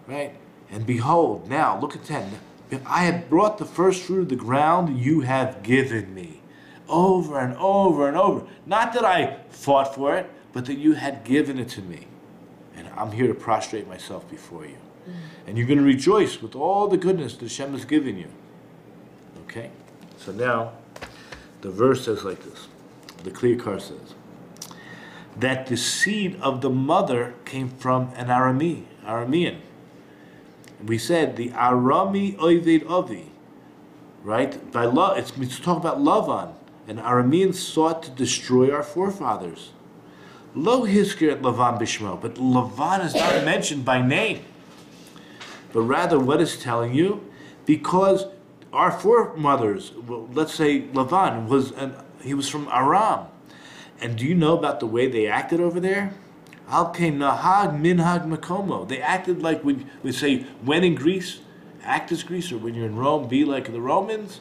right? And behold, now, look at 10. I have brought the first fruit of the ground you have given me. Over and over and over. Not that I fought for it, but that you had given it to me. And I'm here to prostrate myself before you. And you're going to rejoice with all the goodness that Hashem has given you. Okay? So now, the verse says like this. The Kliyakar says, that the seed of the mother came from an Aramean. We said the Arami Oived Avi, right? By love, it's talking about Lavan. An Aramean sought to destroy our forefathers. Lo hiskir Lavan bishmo, but Lavan is not mentioned by name. But rather, what is telling you? Because our foremothers, well, let's say Lavan he was from Aram. And do you know about the way they acted over there? Al-ke nahag minhag makomo. They acted like we say, when in Greece, act as Greece, or when you're in Rome, be like the Romans.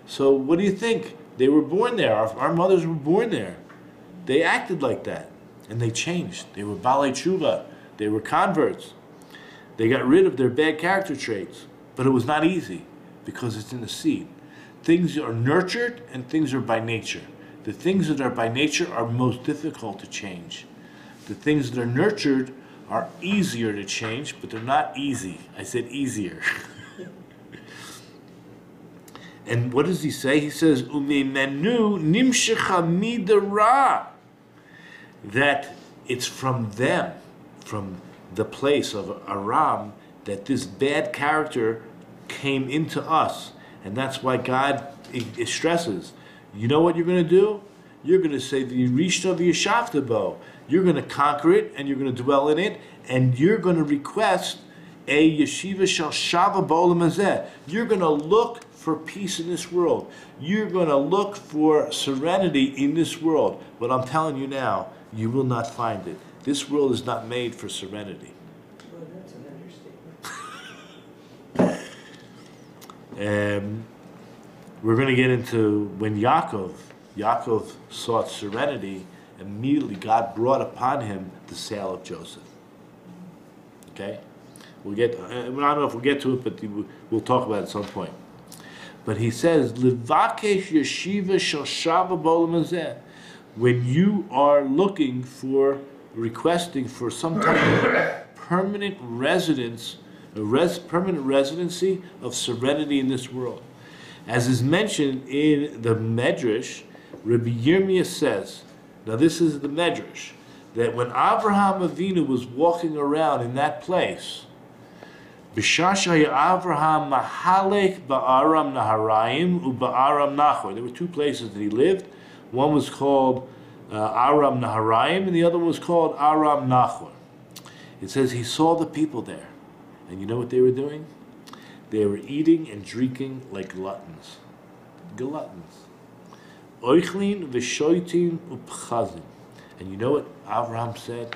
So what do you think? They were born there. Our mothers were born there. They acted like that. And they changed. They were balei tshuva. They were converts. They got rid of their bad character traits. But it was not easy, because it's in the seed. Things are nurtured and things are by nature. The things that are by nature are most difficult to change. The things that are nurtured are easier to change, but they're not easy. I said easier. And what does he say? He says, "Umimenu nimshecha midara," that it's from them, from the place of Aram, that this bad character came into us. And that's why God stresses, you know what you're going to do? You're going to say the Rishta v'yashavta. You're going to conquer it, and you're going to dwell in it, and you're going to request a yeshiva shel shava b'olam hazeh. You're going to look for peace in this world. You're going to look for serenity in this world. But I'm telling you now, you will not find it. This world is not made for serenity. Well, that's an understatement. We're going to get into when Yaakov sought serenity, immediately God brought upon him the sale of Joseph. Okay? I don't know if we'll get to it, but we'll talk about it at some point. But he says, Levakesh yeshiva shel shava b'olam hazeh. When you are looking for, requesting for some type of permanent residence, permanent residency of serenity in this world. As is mentioned in the Medrash, Rabbi Yirmiyah says, now this is the Medrash, that when Avraham Avinu was walking around in that place, B'shashaya Avraham Mahalek Ba'aram Naharaim U'Ba'aram Nachor. There were two places that he lived. One was called Aram Naharaim, and the other was called Aram Nachor. It says he saw the people there. And you know what they were doing? They were eating and drinking like gluttons. Gluttons. Oichlin v'shoitin u'pchazim. And you know what Avraham said?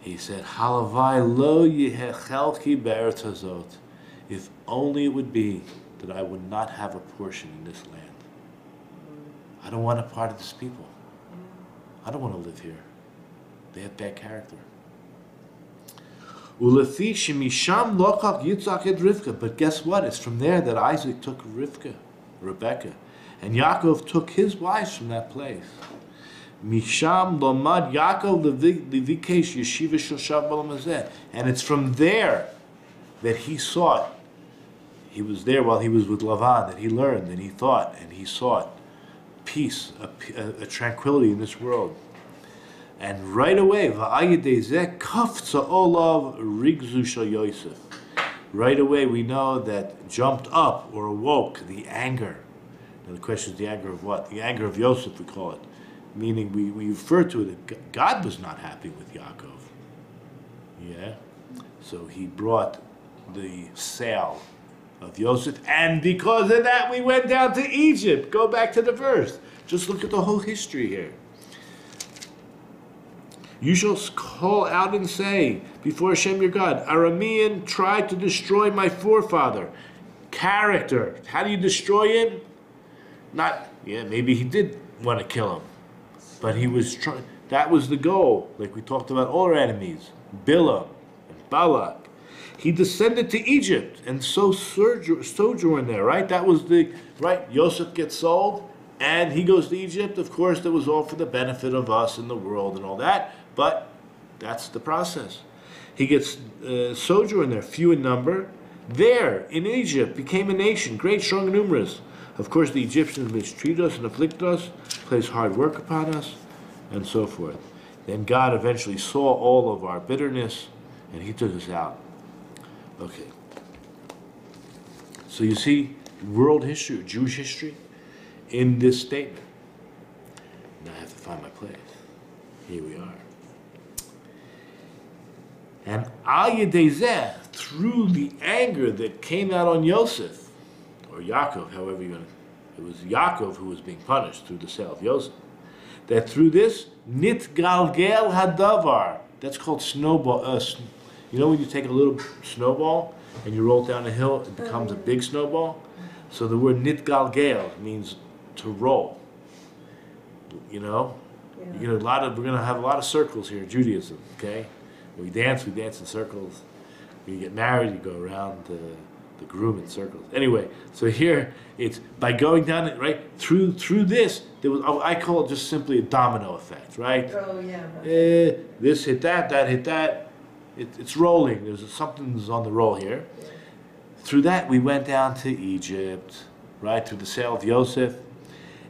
He said, Halavai lo yehechelki be'eretz hazot. If only it would be that I would not have a portion in this land. I don't want a part of this people. I don't want to live here. They have bad character. Ulefi shemisham lokach Yitzchak et Rivka. But guess what? It's from there that Isaac took Rebecca. And Yaakov took his wives from that place. Misham lomad Yaakov levikesh yeshiva shel shav b'olam hazeh. And it's from there that he sought. He was there while he was with Lavan, that he learned and he thought and he sought peace, a tranquility in this world. And right away, va'ayidei zeh kafza olav rigzu shel Yosef. right away we know that jumped up or awoke the anger. Now the question is the anger of what? The anger of Yosef, we call it. Meaning we refer to it that God was not happy with Yaakov. Yeah? So he brought the sale of Yosef, and because of that we went down to Egypt. Go back to the verse. Just look at the whole history here. You shall call out and say before Hashem your God, Aramean tried to destroy my forefather. Character. How do you destroy him? Maybe he did want to kill him. But he was trying, that was the goal. Like we talked about all our enemies. Bilam and Balak. He descended to Egypt and so sojourned there, right? That was right? Yosef gets sold and he goes to Egypt. Of course, that was all for the benefit of us and the world and all that. But that's the process. He gets sojourned there, few in number. There, in Egypt, became a nation, great, strong, and numerous. Of course, the Egyptians mistreated us and afflicted us, placed hard work upon us, and so forth. Then God eventually saw all of our bitterness, and he took us out. Okay. So you see world history, Jewish history, in this statement. Now I have to find my place. Here we are. And al yedei zeh, through the anger that came out on Yosef, or Yaakov, however you're going to, it was Yaakov who was being punished through the sale of Yosef, that through this, nitgalgel hadavar, that's called snowball, you know when you take a little snowball and you roll it down a hill, it becomes a big snowball? So the word nitgalgel means to roll. You know? Yeah. We're going to have a lot of circles here in Judaism, okay? We dance in circles. When you get married, you go around the groom in circles. Anyway, so here it's by going down it, right? Through this, there was, I call it just simply a domino effect, right? Oh, yeah. This hit that hit that. It's rolling. Something's on the roll here. Yeah. Through that, we went down to Egypt, right? Through the sale of Yosef.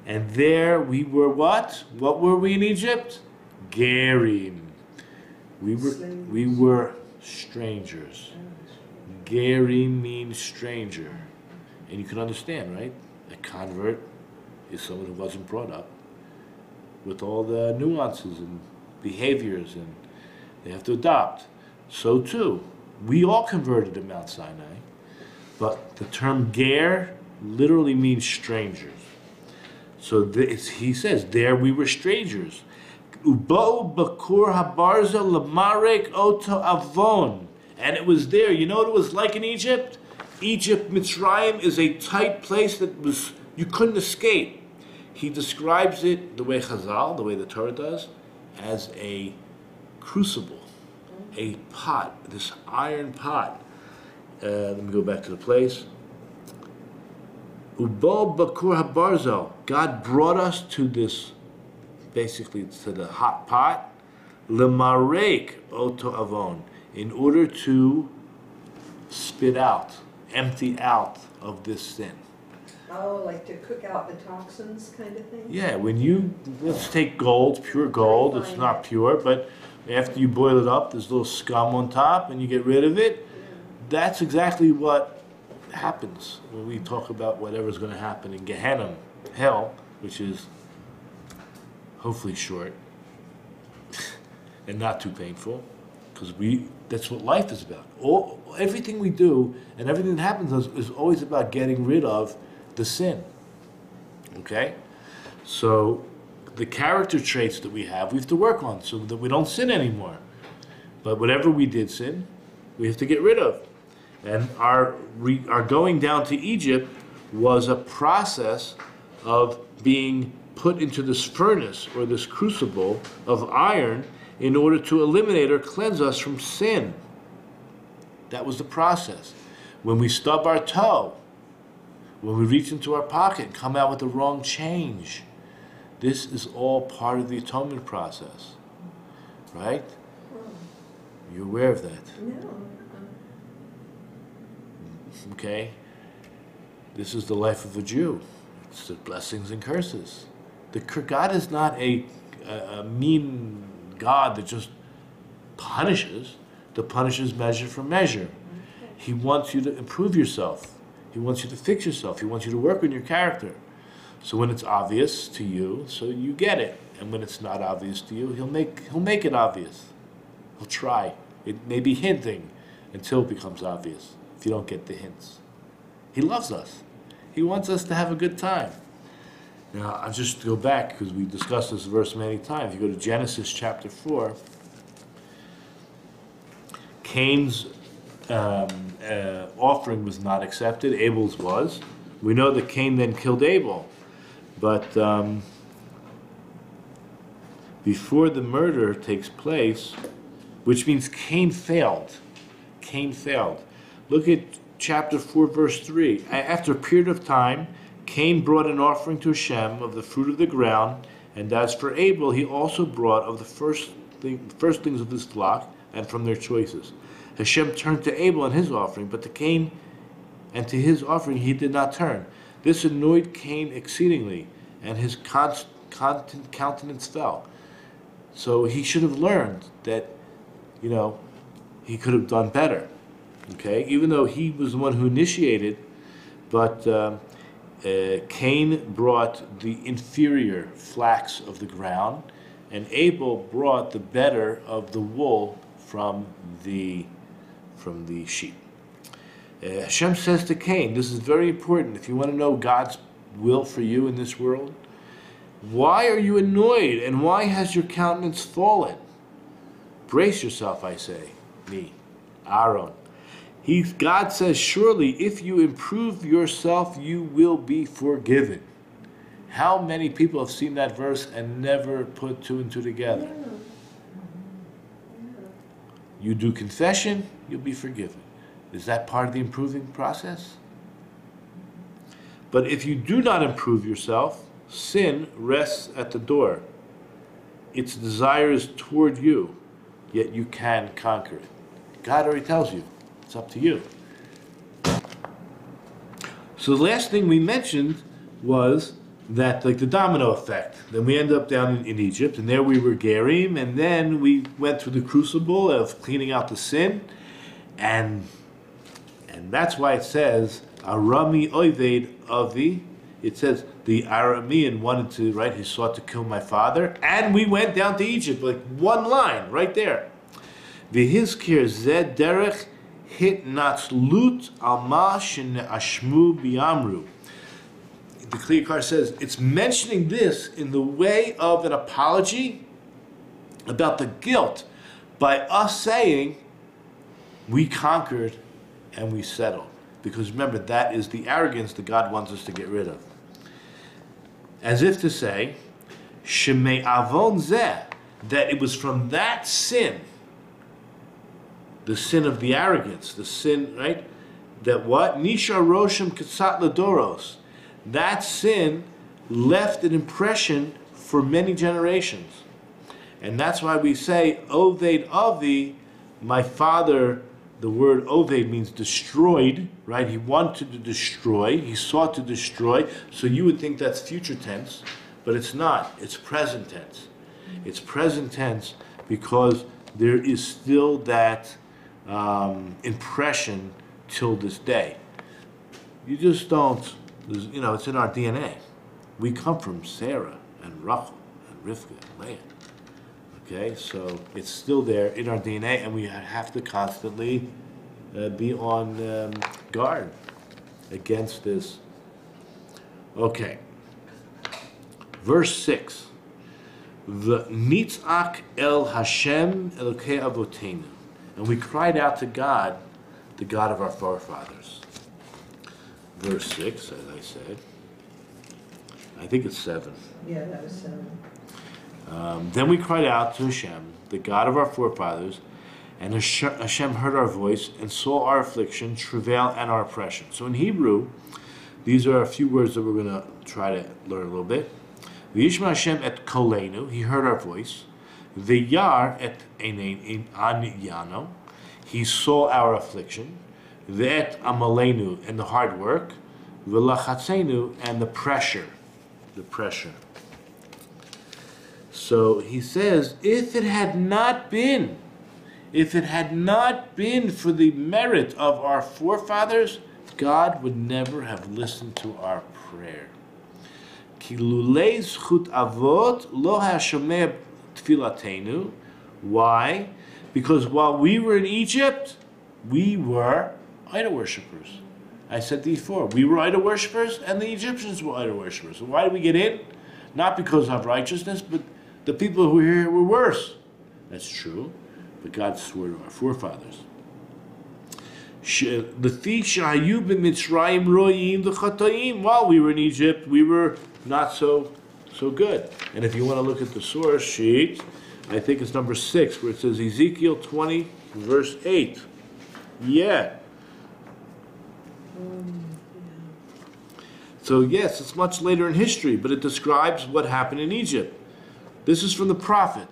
And there we were what? What were we in Egypt? Gerim. We were strangers. Gerim means stranger. And you can understand, right? A convert is someone who wasn't brought up with all the nuances and behaviors, and they have to adopt. So too, we all converted at Mount Sinai, but the term ger literally means strangers. So he says, there we were strangers. Ubo bakur habarza lamarek oto avon. And it was there. You know what it was like in Egypt? Egypt, Mitzrayim, is a tight place that you couldn't escape. He describes it the way Chazal, the way the Torah does, as a crucible, a pot, this iron pot. Let me go back to the place. Ubo bakur habarzo. God brought us to this, basically to the hot pot, lemarek oto avon, in order to spit out, empty out of this sin. Oh, like to cook out the toxins kind of thing? Yeah, let's take gold, pure gold, it's not pure, but after you boil it up, there's a little scum on top and you get rid of it. Yeah. That's exactly what happens when we talk about whatever's going to happen in Gehenna, hell, which is hopefully short and not too painful, because that's what life is about. Everything we do and everything that happens to us is always about getting rid of the sin. Okay? So the character traits that we have to work on so that we don't sin anymore. But whatever we did sin, we have to get rid of. And our going down to Egypt was a process of being put into this furnace or this crucible of iron in order to eliminate or cleanse us from sin. That was the process. When we stub our toe, when we reach into our pocket and come out with the wrong change, this is all part of the atonement process. Right? You're aware of that? No. Okay? This is the life of a Jew. It's the blessings and curses. God is not a mean God that just punishes. The punish is measure for measure. He wants you to improve yourself. He wants you to fix yourself. He wants you to work on your character. So when it's obvious to you, so you get it. And when it's not obvious to you, he'll make it obvious. He'll try. It may be hinting until it becomes obvious, if you don't get the hints. He loves us. He wants us to have a good time. Now, I'll just go back, because we discussed this verse many times. You go to Genesis chapter 4. Cain's offering was not accepted. Abel's was. We know that Cain then killed Abel. But before the murder takes place, which means Cain failed. Cain failed. Look at chapter 4, verse 3. After a period of time, Cain brought an offering to Hashem of the fruit of the ground, and as for Abel, he also brought of the first things of his flock, and from their choices. Hashem turned to Abel and his offering, but to Cain and to his offering he did not turn. This annoyed Cain exceedingly, and his countenance fell. So he should have learned that, he could have done better. Okay, even though he was the one who initiated, but Cain brought the inferior flax of the ground, and Abel brought the better of the wool from the sheep. Hashem says to Cain, this is very important if you want to know God's will for you in this world. Why are you annoyed, and why has your countenance fallen? Brace yourself, I say, me, Aaron. God says, surely if you improve yourself, you will be forgiven. How many people have seen that verse and never put two and two together? You do confession, you'll be forgiven. Is that part of the improving process? But if you do not improve yourself, sin rests at the door. Its desire is toward you, yet you can conquer it. God already tells you. It's up to you. So the last thing we mentioned was that, like the domino effect. Then we ended up down in Egypt, and there we were Gerim, and then we went through the crucible of cleaning out the sin, and that's why it says, Arami Oived Avi. It says the Aramean wanted to, right, he sought to kill my father, and we went down to Egypt, like one line, right there. V'hizkir zed derech hit natzlut alma shene'ashmu bi'amru. The Kliyakar says it's mentioning this in the way of an apology about the guilt by us saying we conquered and we settled. Because remember, that is the arrogance that God wants us to get rid of. As if to say, Shemei avon zeh, that it was from that sin, the sin of the arrogance, the sin, right? That what? Nisha Roshem Katsat Ladoros. That sin left an impression for many generations. And that's why we say, Oved Avi, my father, the word Oved means destroyed, right? He wanted to destroy, he sought to destroy. So you would think that's future tense, but it's not. It's present tense. It's present tense because there is still that impression till this day. You just don't, it's in our DNA. We come from Sarah and Rachel and Rivka and Leah. Okay, so it's still there in our DNA, and we have to constantly be on guard against this. Okay, verse 6. V'nitzak el Hashem Elokei Avotenu. And we cried out to God, the God of our forefathers. Verse 6, as I said. I think it's 7. Yeah, that was 7. Then we cried out to Hashem, the God of our forefathers, and Hashem heard our voice and saw our affliction, travail, and our oppression. So in Hebrew, these are a few words that we're going to try to learn a little bit. V'yishma Hashem et kolenu, he heard our voice. V'yar et anyano, he saw our affliction. V'et amalenu, and the hard work. V'lachatzenu, and the pressure. So he says, if it had not been If it had not been for the merit of our forefathers, God would never have listened to our prayer. Ki lulei zchut avot lo hashomeh tfilatenu. Why? Because while we were in Egypt, we were idol worshippers. I said before, we were idol worshippers and the Egyptians were idol worshippers. So why did we get in? Not because of righteousness, but the people who were here were worse. That's true, but God swore to our forefathers. While we were in Egypt, we were not so good. And if you want to look at the source sheet, I think it's number 6, where it says Ezekiel 20, verse 8. Yeah. So yes, it's much later in history, but it describes what happened in Egypt. This is from the prophet.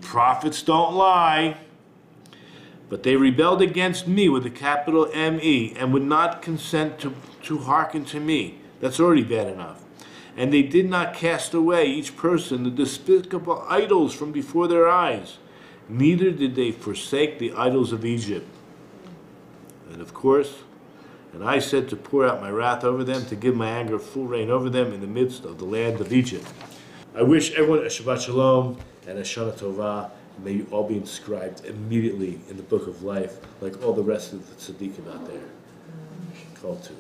Prophets don't lie. But they rebelled against me with a capital M-E and would not consent to hearken to me. That's already bad enough. And they did not cast away, each person, the despicable idols from before their eyes. Neither did they forsake the idols of Egypt. And of course, and I said to pour out my wrath over them, to give my anger full reign over them in the midst of the land of Egypt. I wish everyone a Shabbat Shalom and a Shana Tovah. May you all be inscribed immediately in the book of life, like all the rest of the tzaddikim out there. Call to.